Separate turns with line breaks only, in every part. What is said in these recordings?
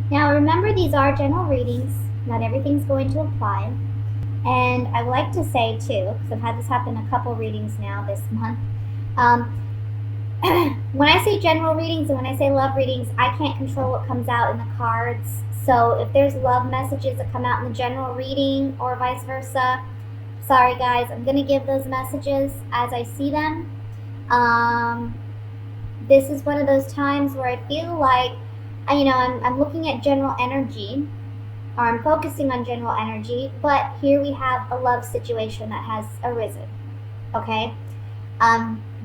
Now remember, these are general readings. Not everything's going to apply. And I would like to say too, because I've had this happen a couple readings now this month. Um, when I say general readings and when I say love readings, I can't control what comes out in the cards. So if there's love messages that come out in the general reading or vice versa, sorry guys, I'm going to give those messages as I see them. This is one of those times where I feel like, I'm looking at general energy, or I'm focusing on general energy, but here we have a love situation that has arisen, okay?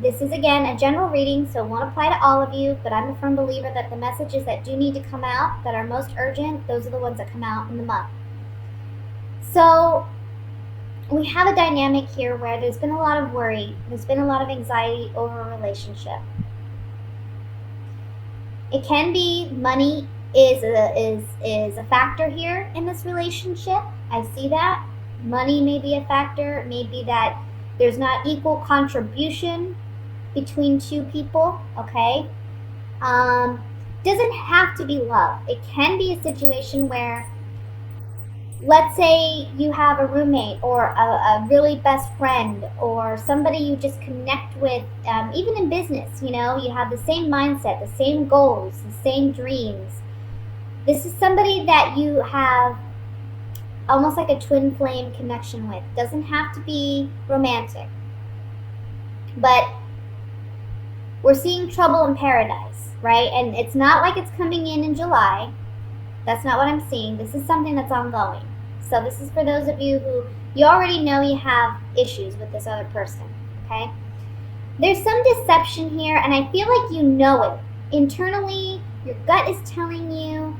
This is, again, a general reading, so it won't apply to all of you, but I'm a firm believer that the messages that do need to come out, that are most urgent, those are the ones that come out in the month. So we have a dynamic here where there's been a lot of worry, there's been a lot of anxiety over a relationship. It can be money is a factor here in this relationship. I see that. Money may be a factor. It may be that there's not equal contribution between two people, okay? Doesn't have to be love. It can be a situation where, let's say you have a roommate or a really best friend or somebody you just connect with, even in business, you have the same mindset, the same goals, the same dreams. This is somebody that you have almost like a twin flame connection with. Doesn't have to be romantic. But we're seeing trouble in paradise, right? And it's not like it's coming in July. That's not what I'm seeing. This is something that's ongoing. So this is for those of you who you already know you have issues with this other person, okay? There's some deception here, and I feel like you know it. Internally, your gut is telling you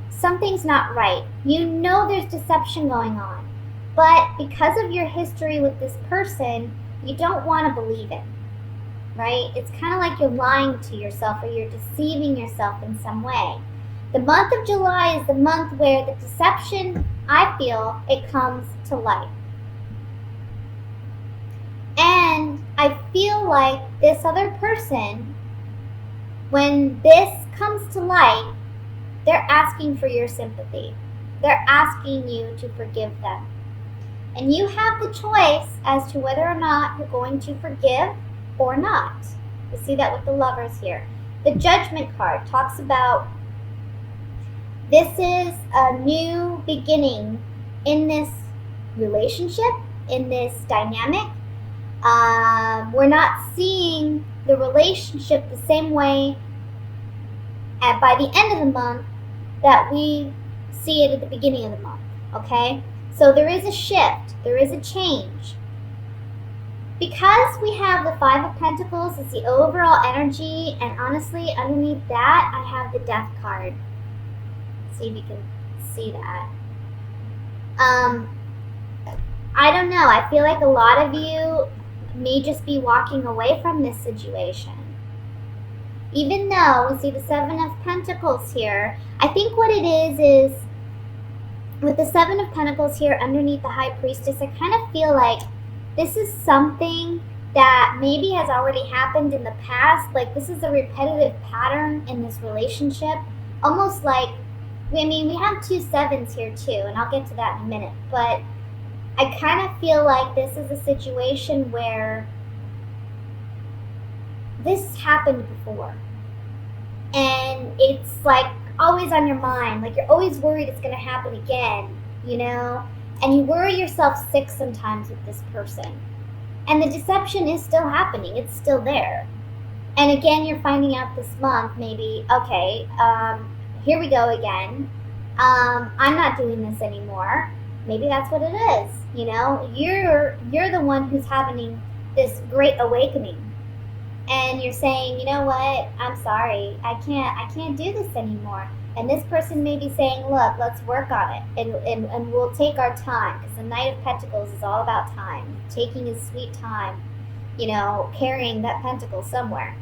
something's not right. You know there's deception going on. But because of your history with this person, you don't want to believe it, right? It's kind of like you're lying to yourself or you're deceiving yourself in some way. The month of July is the month where the deception, I feel, it comes to light. And I feel like this other person, when this comes to light, they're asking for your sympathy. They're asking you to forgive them. And you have the choice as to whether or not you're going to forgive or not. You see that with the Lovers here. The Judgment card talks about this is a new beginning in this relationship, in this dynamic. We're not seeing the relationship the same way by the end of the month that we see it at the beginning of the month, okay? So there is a shift, there is a change. Because we have the Five of Pentacles as the overall energy, and honestly, underneath that, I have the Death card. See if you can see that. I don't know. I feel like a lot of you may just be walking away from this situation. Even though we see the Seven of Pentacles here, I think what it is with the Seven of Pentacles here underneath the High Priestess, I kind of feel like this is something that maybe has already happened in the past. Like this is a repetitive pattern in this relationship. Almost like, we have two sevens here too, and I'll get to that in a minute. But I kind of feel like this is a situation where this happened before. And it's like always on your mind. Like you're always worried it's going to happen again, And you worry yourself sick sometimes with this person. And the deception is still happening. It's still there. And again, you're finding out this month, maybe, okay, here we go again. I'm not doing this anymore. Maybe that's what it is. You're the one who's having this great awakening. And you're saying, you know what, I'm sorry, I can't do this anymore. And this person may be saying, look, let's work on it, and we'll take our time, because the Knight of Pentacles is all about time, taking his sweet time, carrying that pentacle somewhere,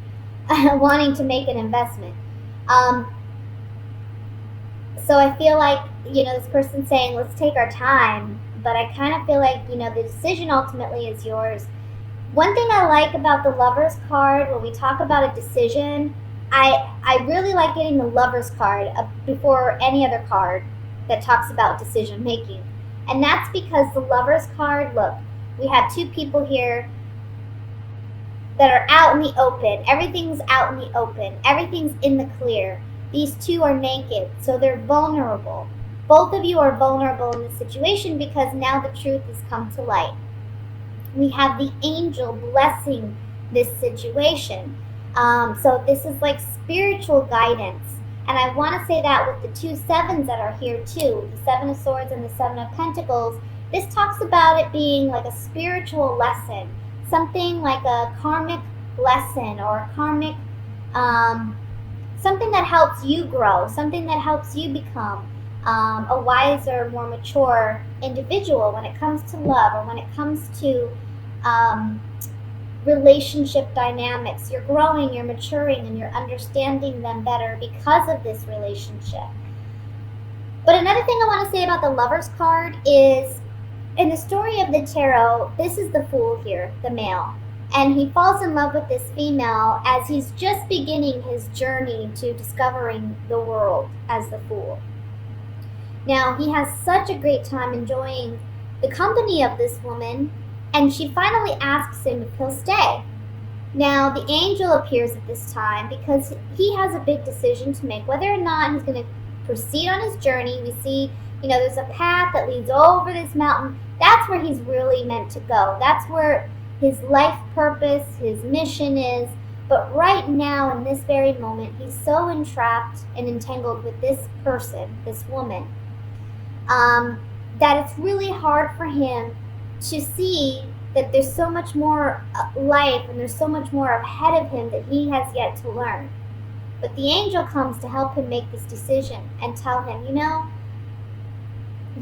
wanting to make an investment. So I feel like, this person's saying, let's take our time, but I kind of feel like, the decision ultimately is yours. One thing I like about the Lovers card, when we talk about a decision, I really like getting the Lover's card before any other card that talks about decision making. And that's because the Lover's card, look, we have two people here that are out in the open. Everything's out in the open. Everything's in the clear. These two are naked, so they're vulnerable. Both of you are vulnerable in this situation because now the truth has come to light. We have the angel blessing this situation. So this is like spiritual guidance. And I want to say that with the two sevens that are here too, the Seven of Swords and the Seven of Pentacles, this talks about it being like a spiritual lesson, something like a karmic lesson or a karmic, something that helps you grow, something that helps you become a wiser, more mature individual when it comes to love or when it comes to relationship dynamics. You're growing, you're maturing, and you're understanding them better because of this relationship. But another thing I want to say about the Lover's card is, in the story of the tarot, this is the Fool here, the male. And he falls in love with this female as he's just beginning his journey to discovering the world as the Fool. Now, he has such a great time enjoying the company of this woman, and she finally asks him if he'll stay. Now, the angel appears at this time because he has a big decision to make, whether or not he's going to proceed on his journey. We see, there's a path that leads over this mountain. That's where he's really meant to go. That's where his life purpose, his mission is. But right now, in this very moment, he's so entrapped and entangled with this person, this woman, that it's really hard for him to see that there's so much more life and there's so much more ahead of him that he has yet to learn. But the angel comes to help him make this decision and tell him,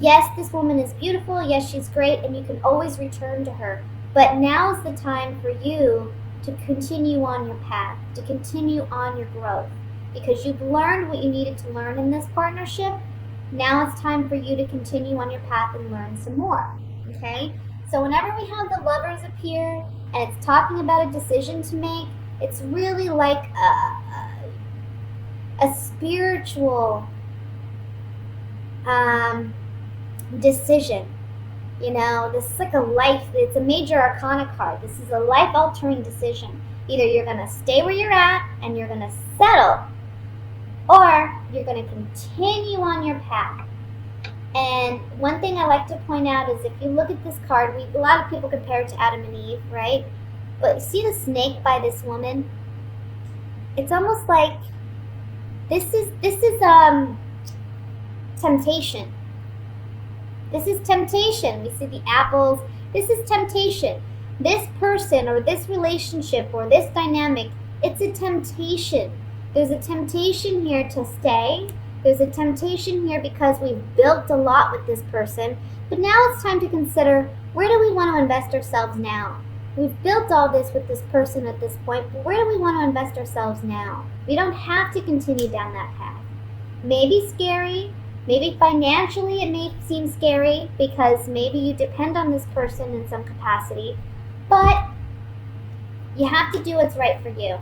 yes, this woman is beautiful, yes, she's great, and you can always return to her. But now's the time for you to continue on your path, to continue on your growth. Because you've learned what you needed to learn in this partnership. Now it's time for you to continue on your path and learn some more. Okay? So whenever we have the Lovers appear and it's talking about a decision to make, it's really like a spiritual decision. This is like it's a major arcana card. This is a life-altering decision. Either you're going to stay where you're at and you're going to settle, or you're going to continue on your path. And one thing I like to point out is if you look at this card, a lot of people compare it to Adam and Eve, right? But you see the snake by this woman? It's almost like this is temptation. This is temptation. We see the apples. This is temptation. This person or this relationship or this dynamic, it's a temptation. There's a temptation here to stay. There's a temptation here because we've built a lot with this person. But now it's time to consider, where do we want to invest ourselves now? We've built all this with this person at this point, but where do we want to invest ourselves now? We don't have to continue down that path. Maybe scary. Maybe financially it may seem scary because maybe you depend on this person in some capacity. But you have to do what's right for you.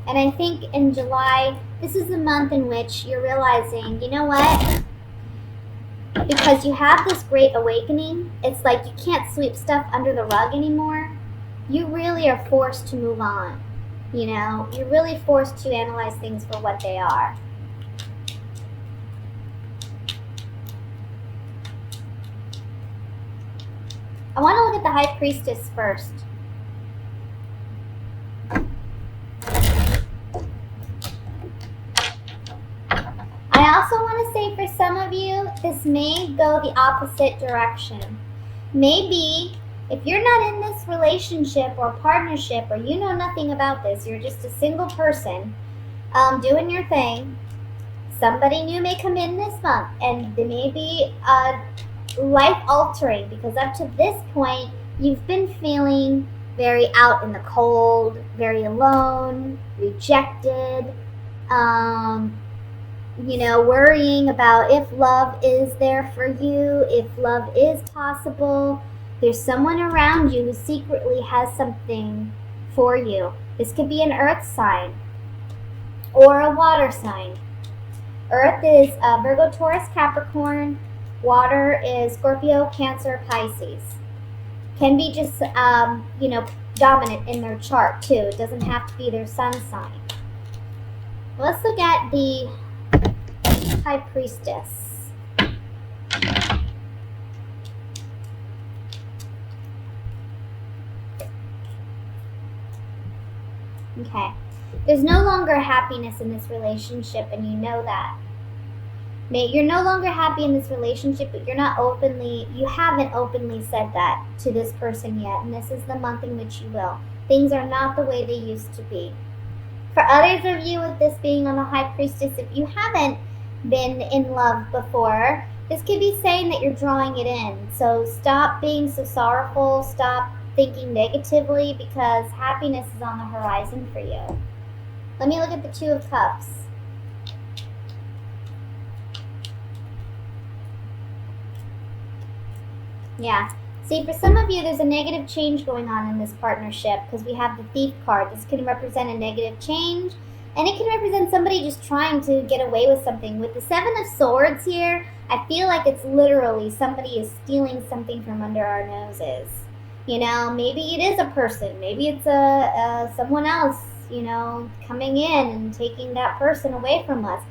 And I think in July, this is the month in which you're realizing, you know what? Because you have this great awakening, it's like you can't sweep stuff under the rug anymore. You really are forced to move on. You're really forced to analyze things for what they are. I want to look at the High Priestess first. I also want to say for some of you, this may go the opposite direction. Maybe if you're not in this relationship or partnership, or you know nothing about this, you're just a single person doing your thing, somebody new may come in this month and they may be life-altering, because up to this point, you've been feeling very out in the cold, very alone, rejected, worrying about if love is there for you, if love is possible. There's someone around you who secretly has something for you. This could be an earth sign. or a water sign. Earth is Virgo, Taurus, Capricorn. Water is Scorpio, Cancer, Pisces. Can be just, dominant in their chart too. It doesn't have to be their sun sign. Let's look at the High Priestess. Okay. There's no longer happiness in this relationship, and you know that. You're no longer happy in this relationship, but you haven't openly said that to this person yet, and this is the month in which you will. Things are not the way they used to be. For others of you, with this being on the High Priestess, if you haven't been in love before, this could be saying that you're drawing it in. So stop being so sorrowful, stop thinking negatively, because happiness is on the horizon for you. Let me look at the Two of Cups. Yeah. See, for some of you, there's a negative change going on in this partnership because we have the Thief card. This can represent a negative change, and it can represent somebody just trying to get away with something. With the Seven of Swords here, I feel like it's literally somebody is stealing something from under our noses. Maybe it is a person. Maybe it's someone else, coming in and taking that person away from us.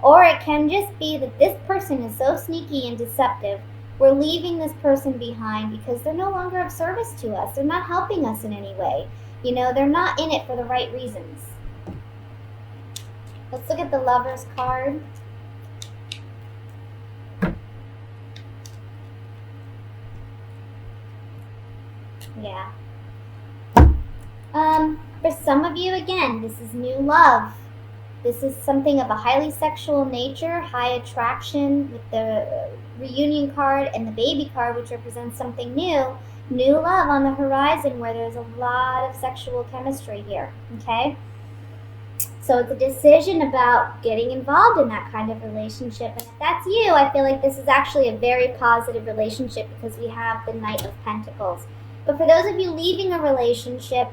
Or it can just be that this person is so sneaky and deceptive. We're leaving this person behind because they're no longer of service to us. They're not helping us in any way. They're not in it for the right reasons. Let's look at the Lover's card. Yeah. For some of you, again, this is new love. This is something of a highly sexual nature, high attraction with the reunion card and the baby card, which represents something new. New love on the horizon where there's a lot of sexual chemistry here, okay? So it's a decision about getting involved in that kind of relationship. And if that's you, I feel like this is actually a very positive relationship because we have the Knight of Pentacles. But for those of you leaving a relationship,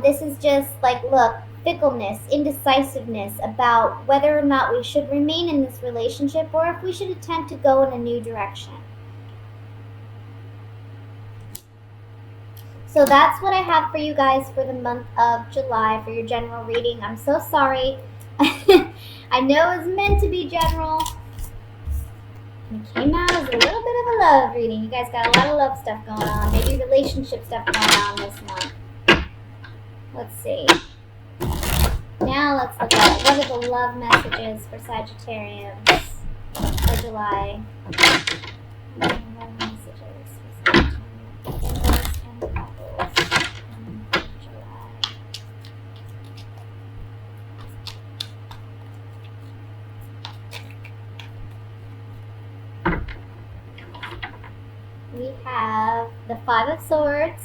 this is just like, look, fickleness, indecisiveness about whether or not we should remain in this relationship or if we should attempt to go in a new direction. So that's what I have for you guys for the month of July for your general reading. I'm so sorry. I know it was meant to be general. It came out as a little bit of a love reading. You guys got a lot of love stuff going on. Maybe relationship stuff going on this month. Let's see. Now let's look at what are the love messages for Sagittarius for July. Love messages for Sagittarius and couples in July. We have the Five of Swords.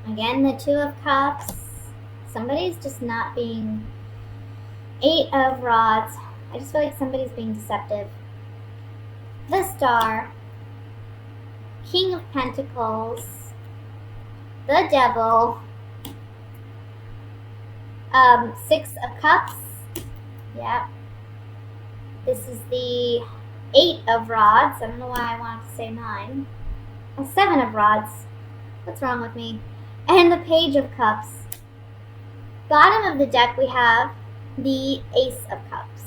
Again, the Two of Cups. Somebody's just not being... Eight of Rods. I just feel like somebody's being deceptive. The Star. King of Pentacles. The Devil. Six of Cups. Yep. This is the Eight of Rods. I don't know why I wanted to say 9. Seven of Rods. What's wrong with me? And the Page of Cups. Bottom of the deck we have the Ace of Cups.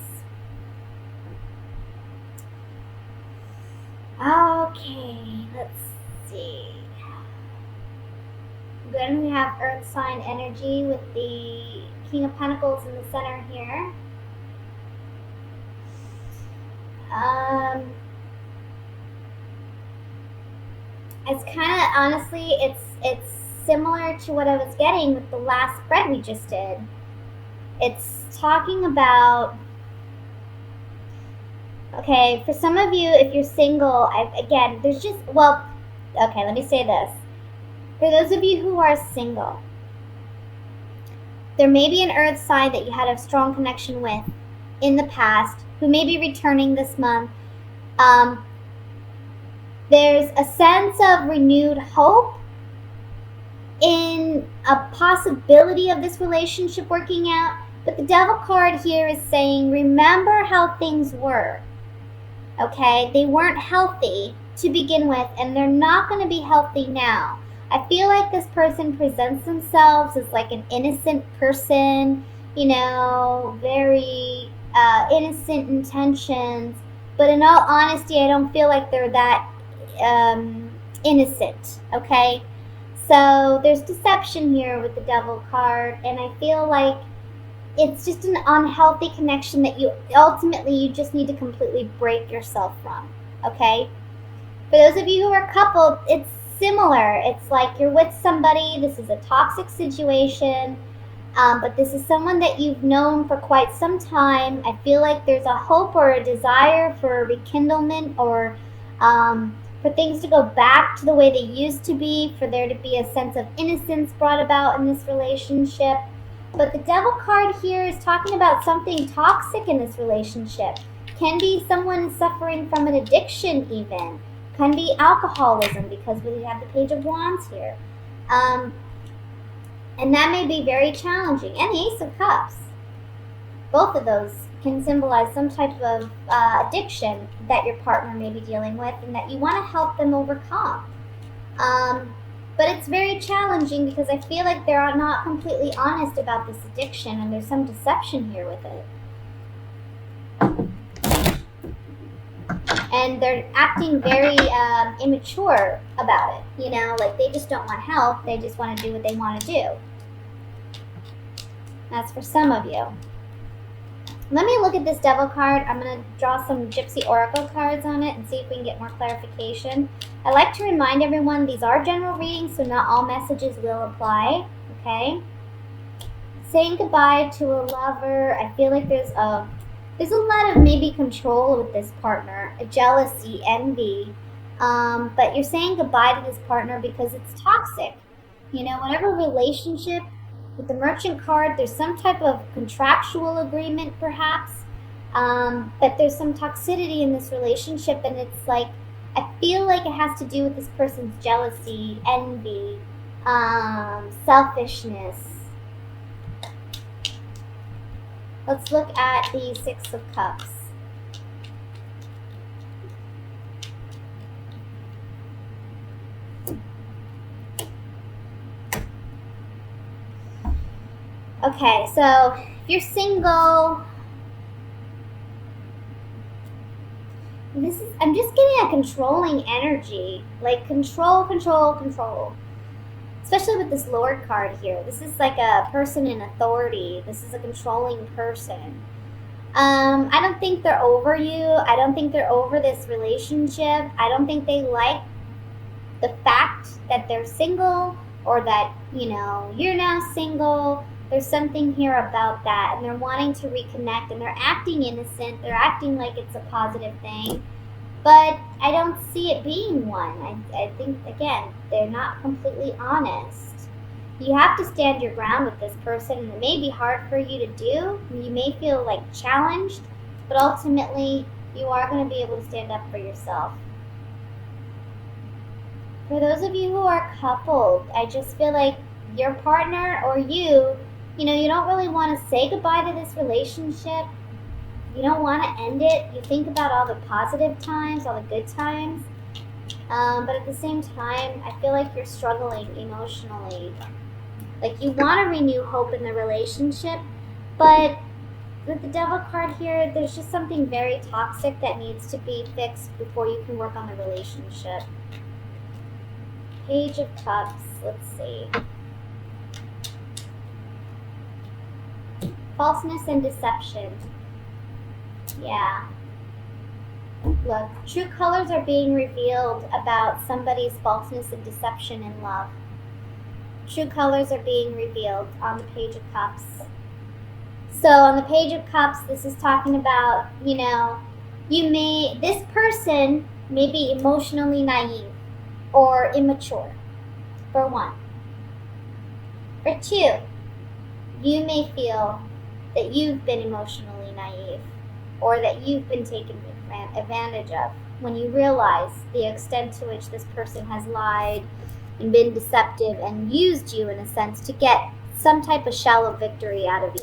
Okay, let's see. Then we have Earth sign energy with the King of Pentacles in the center here. It's kind of, honestly, it's similar to what I was getting with the last spread we just did. It's talking about, okay, for some of you, if you're single, again, there's just, well, okay, let me say this. For those of you who are single, there may be an earth sign that you had a strong connection with in the past who may be returning this month. There's a sense of renewed hope in a possibility of this relationship working out. But the Devil card here is saying, remember how things were. Okay? They weren't healthy to begin with, and they're not going to be healthy now. I feel like this person presents themselves as like an innocent person, you know, very innocent intentions. But in all honesty, I don't feel like they're that innocent, okay? So there's deception here with the Devil card, and I feel like it's just an unhealthy connection that you just need to completely break yourself from, okay? For those of you who are coupled, it's similar. It's like you're with somebody, this is a toxic situation, but this is someone that you've known for quite some time. I feel like there's a hope or a desire for rekindlement, or for things to go back to the way they used to be, for there to be a sense of innocence brought about in this relationship. But the Devil card here is talking about something toxic in this relationship. Can be someone suffering from an addiction even. Can be alcoholism, because we have the Page of Wands here. And that may be very challenging. And the Ace of Cups. Both of those can symbolize some type of addiction that your partner may be dealing with and that you want to help them overcome. But it's very challenging because I feel like they're not completely honest about this addiction, and there's some deception here with it. And they're acting very immature about it, you know, like they just don't want help, they just want to do what they want to do. That's for some of you. Let me look at this Devil card. I'm going to draw some Gypsy Oracle cards on it and see if we can get more clarification. I like to remind everyone these are general readings, so not all messages will apply, okay? Saying goodbye to a lover. I feel like there's a lot of maybe control with this partner, a jealousy, envy. But you're saying goodbye to this partner because it's toxic. You know, whatever relationship, with the Merchant card, there's some type of contractual agreement perhaps. But there's some toxicity in this relationship, and it's like, I feel like it has to do with this person's jealousy, envy, selfishness. Let's look at the Six of Cups. Okay, so if you're single, I'm just getting a controlling energy, like control. Especially with this Lord card here. This is like a person in authority. This is a controlling person. I don't think they're over you. I don't think they're over this relationship. I don't think they like the fact that they're single, or that, you know, you're now single. There's something here about that, and they're wanting to reconnect, and they're acting innocent. They're acting like it's a positive thing, but I don't see it being one. I think, again, they're not completely honest. You have to stand your ground with this person, and it may be hard for you to do. You may feel like challenged, but ultimately you are going to be able to stand up for yourself. For those of you who are coupled, I just feel like your partner or you know, you don't really want to say goodbye to this relationship. You don't want to end it. You think about all the positive times, all the good times. But at the same time, I feel like you're struggling emotionally. Like you want to renew hope in the relationship, but with the Devil card here, there's just something very toxic that needs to be fixed before you can work on the relationship. Page of Cups, let's see. Falseness and deception. Yeah. Look, true colors are being revealed about somebody's falseness and deception in love. True colors are being revealed on the Page of Cups. So on the Page of Cups, this is talking about, you know, this person may be emotionally naive or immature, for one. For two, you may feel that you've been emotionally naive, or that you've been taken advantage of when you realize the extent to which this person has lied, and been deceptive and used you in a sense to get some type of shallow victory out of